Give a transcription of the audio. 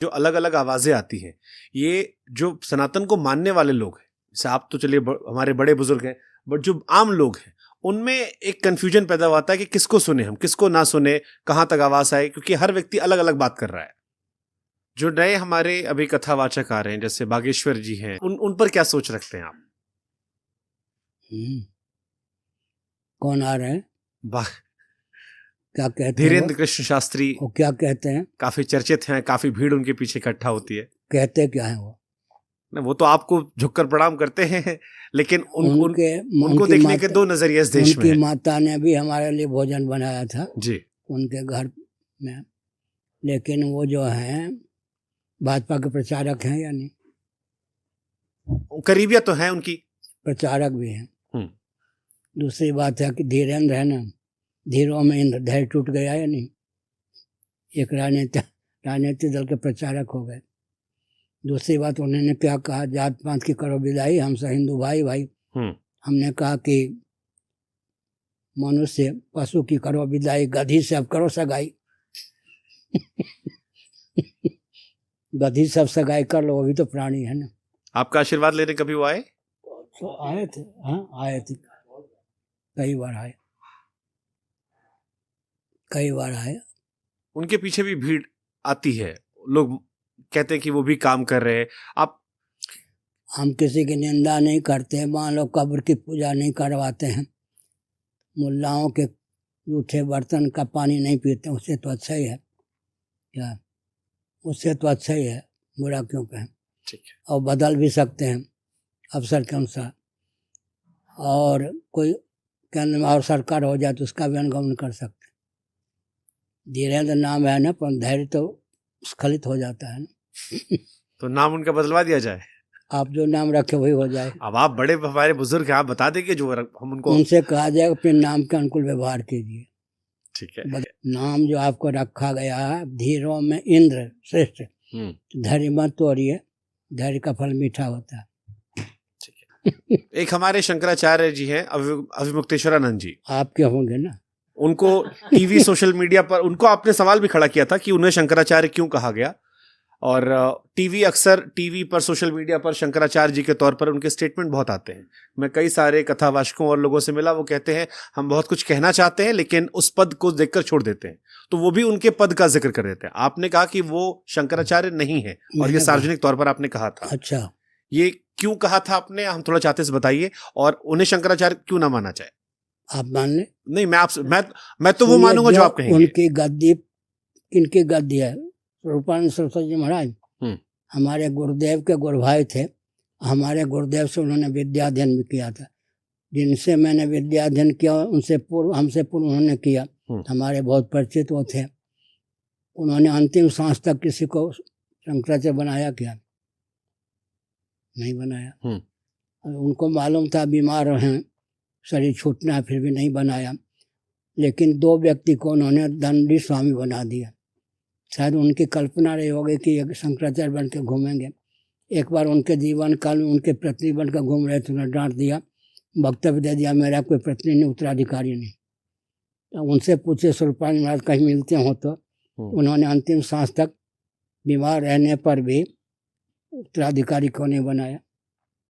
जो अलग अलग आवाजें आती हैं, ये जो सनातन को मानने वाले लोग हैं, जैसे आप तो चलिए हमारे बड़े बुजुर्ग हैं, बट जो आम लोग हैं उनमें एक कंफ्यूजन पैदा होता है कि किसको सुने हम, किसको ना सुने, कहां तक आवाज आए, क्योंकि हर व्यक्ति अलग अलग बात कर रहा है। जो नए हमारे अभी कथावाचक आ रहे हैं जैसे बागेश्वर जी हैं, उन पर क्या सोच रखते हैं आप? कौन आ रहे हैं? क्या कहते हैं? धीरेन्द्र कृष्ण शास्त्री। वो क्या कहते हैं? काफी चर्चित हैं, काफी भीड़ उनके पीछे इकट्ठा होती है। कहते क्या है वो? वो तो आपको झुककर प्रणाम करते हैं, लेकिन उनको देखने के दो नजरिए इस देश में हैं। उनकी माता ने भी हमारे लिए भोजन बनाया था जी उनके घर में, लेकिन वो जो हैं भाजपा के प्रचारक हैं या नहीं? करीबियत तो है उनकी, प्रचारक भी हैं। दूसरी बात है कि धीरेन्द्र है ना, धीरों में इंद्र, धैर्य टूट गया या नहीं? एक राजनीतिक दल के प्रचारक हो गए। दूसरी बात, उन्होंने क्या कहा, जात पात की करो विदाई, हम सब हिंदू भाई भाई। हमने कहा कि मनुष्य पशु की करो विदाई, गधी से अब करो सगाई। गधी सब सगाई कर लो, वो भी तो प्राणी है ना। आपका आशीर्वाद लेने कभी वो आए? तो आए थे, हाँ आए थे, कई बार आए, कई बार आए। उनके पीछे भी भीड़ आती है, लोग कहते हैं कि वो भी काम कर रहे हैं। आप? हम किसी की निंदा नहीं करते, मान लो कब्र की पूजा नहीं करवाते हैं, मुल्लाओं के जूठे बर्तन का पानी नहीं पीते, उससे तो अच्छा ही है क्या? उससे तो अच्छा ही है, बुरा क्यों कहें? ठीक है। और बदल भी सकते हैं अवसर के अनुसार, और कोई केंद्र में और सरकार हो जाए तो उसका भी अनुगमन कर सकते हैं। धीरेन्द्र नाम है ना, पर धैर्य तो स्खलित हो जाता है ना। तो नाम उनका बदलवा दिया जाए? आप जो नाम रखे वही हो जाए। अब आप बड़े हमारे बुजुर्ग हैं, आप बता देंगे जो हम उनको। उनसे कहा जाए अपने नाम के अनुकूल व्यवहार कीजिए। ठीक है। नाम जो आपको रखा गया है, धीरों में इंद्र श्रेष्ठ, धैर्य मत तोड़िए, धैर्य का फल मीठा होता है। एक हमारे शंकराचार्य जी हैं, अविमुक्तेश्वरानंद जी, आपके होंगे ना। उनको टीवी सोशल मीडिया पर उनको आपने सवाल भी खड़ा किया था कि उन्हें शंकराचार्य क्यों कहा गया, और अक्सर टीवी पर सोशल मीडिया पर शंकराचार्य जी के तौर पर उनके स्टेटमेंट बहुत आते हैं। मैं कई सारे कथावाचकों और लोगों से मिला, वो कहते हैं हम बहुत कुछ कहना चाहते हैं लेकिन उस पद को देखकर छोड़ देते हैं, तो वो भी उनके पद का जिक्र कर देते हैं। आपने कहा कि वो शंकराचार्य नहीं है, और ये सार्वजनिक तौर पर आपने कहा था। अच्छा, ये क्यों कहा था आपने, हम थोड़ा चाहते से बताइए, और उन्हें शंकराचार्य क्यों ना माना जाए? आप मान ले? नहीं, मैं तो वो मानूंगा जो आप कहेंगे। उनकी गद्दी, किनकी गद्दी है? रूपानंद सरस्वती जी महाराज हमारे गुरुदेव के गुरु भाई थे। हमारे गुरुदेव से उन्होंने विद्या अध्ययन भी किया था। जिनसे मैंने विद्या अध्ययन किया उनसे पूर्व, हमसे पूर्व उन्होंने किया, हमारे बहुत परिचित वो थे। उन्होंने अंतिम सांस तक किसी को शंकराचार्य बनाया क्या? नहीं बनाया। उनको मालूम था बीमार हैं, शरीर छूटना है, फिर भी नहीं बनाया। लेकिन 2 व्यक्ति को उन्होंने दंडी स्वामी बना दिया। शायद उनकी कल्पना रही होगी कि एक शंकराचार्य बन के घूमेंगे। एक बार उनके जीवन काल में उनके पत्नी बन कर घूम रहे थे, उन्हें डांट दिया, वक्तव्य दे दिया मेरा कोई पत्नी नहीं, उत्तराधिकारी नहीं। तो उनसे पूछे स्वरूपानंद महाराज कहीं मिलते हो तो उन्होंने अंतिम सांस तक बीमार रहने पर भी उत्तराधिकारी को नहीं बनाया।